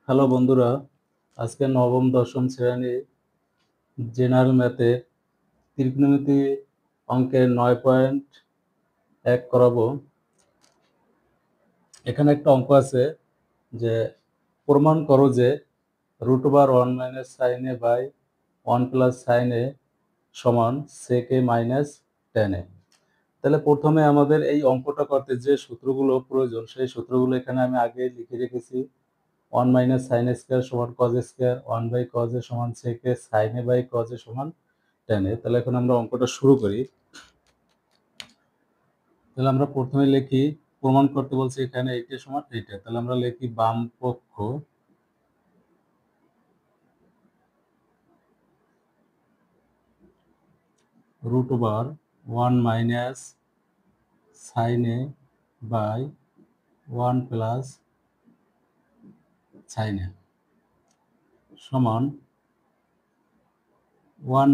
Hello বন্ধুরা, আজকে নবম দশম শ্রেণীর জেনারেল ম্যাথের ত্রিকোণমিতি অঙ্কের 9.1 করাবো। এখানে একটা অঙ্ক আছে যে প্রমাণ করো যে √1 - sin a by 1 + sin a সমান sec a - tan a। তাহলে প্রথমে আমাদের এই অঙ্কটা করতে যে সূত্রগুলো প্রয়োজন সেই সূত্রগুলো এখানে আমি আগে লিখে রেখেছি। 1 - sin a স্কয়ার সমান cos a square, 1/cos a সমান sec a, sin a by cos a সমান tan a। তাহলে এখন আমরা অঙ্কটা শুরু করি। তাহলে আমরা প্রথমে লিখি, প্রমাণ করতে বলছি এখানে এইটা সমান এইটা। তাহলে আমরা লিখি বাম পক্ষ √1 - sin a by 1 + sin a সমান 1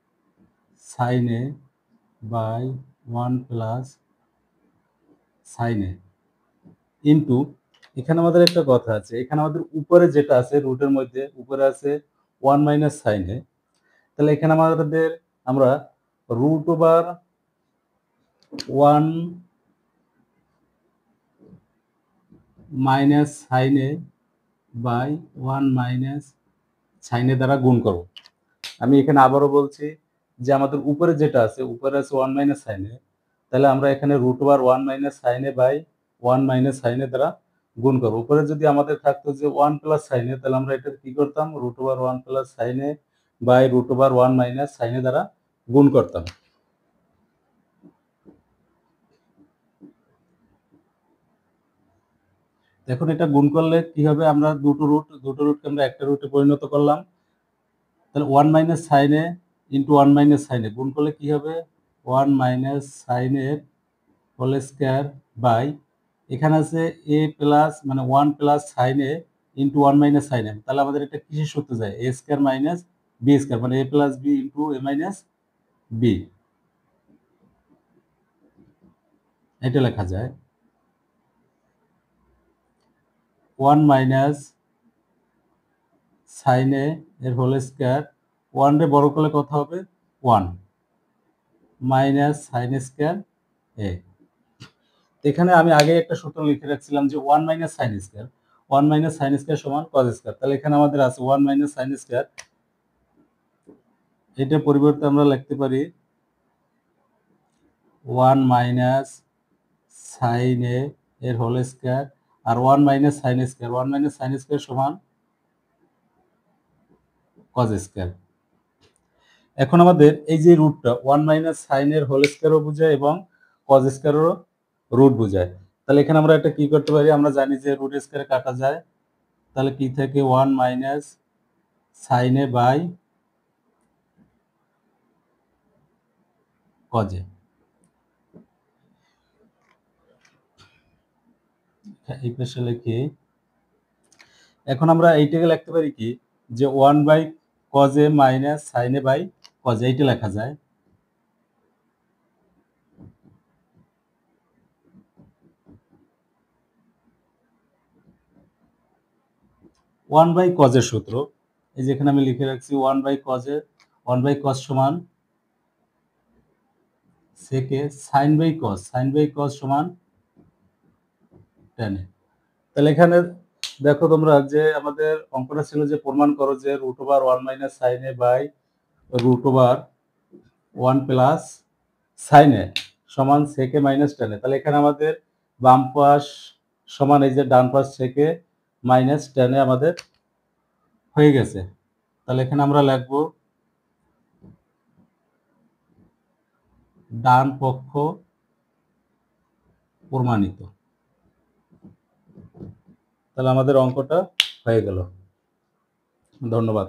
- sin a by 1 + sin a into, এখানে আমাদের একটা কথা আছে, এখানে আমাদের উপরে যেটা আছে রুটের মধ্যে উপরে আছে 1 - sin a। তাহলে এখানে আমাদের আমরা √1 - sin a by 1 - sin a দ্বারা গুণ করব। আমি এখানে আবারও বলছি যে আমাদের উপরে যেটা আছে, উপরে আছে 1 - sin a। তাহলে আমরা এখানে √1 - sin a by 1 - sin a দ্বারা গুণ করব। উপরে যদি আমাদের থাকতো যে 1 + sin a, তাহলে আমরা এটা কি করতাম, √1 + sin a by √1 - sin a দ্বারা গুণ করতাম। এখন এটা গুণ করলে কি হবে, আমরা দুটো রুটকে আমরা একটা রুটে পরিণত করলাম। তাহলে 1 - sin a into 1 - sin a গুণ করলে কি হবে, 1 - sin a whole square by, এখানে আছে a প্লাস মানে 1 + sin a into 1 - sin a। তাহলে আমাদের এটা কিসের সূত্রে যায়, a square minus b square, মানে a plus b into a minus b, এটা লেখা যায়। 1 - sin a এর হোল স্কয়ার, 1 রে বড় করলে কত হবে, 1 মাইনাস sin স্কয়ার a। এখানে আমি আগে একটা সূত্র লিখে রাখছিলাম যে 1 - sin স্কয়ার, 1 - sin স্কয়ার সমান cos স্কয়ার। তাহলে এখানে আমাদের আছে 1 - sin স্কয়ার, এটা পরিবর্তে আমরা লিখতে পারি 1 - sin a এর হোল স্কয়ার আর 1 - sin স্কয়ার, 1 - sin স্কয়ার সমান cos স্কয়ার। এখন আমাদের এই যে রুটটা 1 - sin এর হোল স্কয়ারও বোঝায় এবং cos স্কয়ারেরও রুট বোঝায়। তাহলে এখানে আমরা এটা কি করতে পারি, আমরা জানি যে রুট স্কয়ারে কাটা যায়। তাহলে কি থাকে, 1 - sin a by cos a। এই পাশে লিখি। এখন আমরা এইটাকে লিখতে পারি কি, যে 1/cos a minus sin a by cos a, এইটা লেখা যায়। 1/cos এর সূত্র এই যে এখানে আমি লিখে রাখছি, 1/cos এর 1/cos সমান sec a, sin/cos সমান tan a। তাহলে এখানে দেখো তোমরা যে আমাদের অঙ্কটা ছিল যে প্রমাণ করো যে √1 - sin a by √1 + sin a সমান sec a - tan a। তাহলে এখানে আমাদের বাম পাশ সমান এই যে ডান পাশ sec a - tan a আমাদের হয়ে গেছে। তাহলে এখানে আমরা লিখব ডান পক্ষ প্রমাণিত। তাহলে আমাদের অঙ্কটা হয়ে গেল। ধন্যবাদ।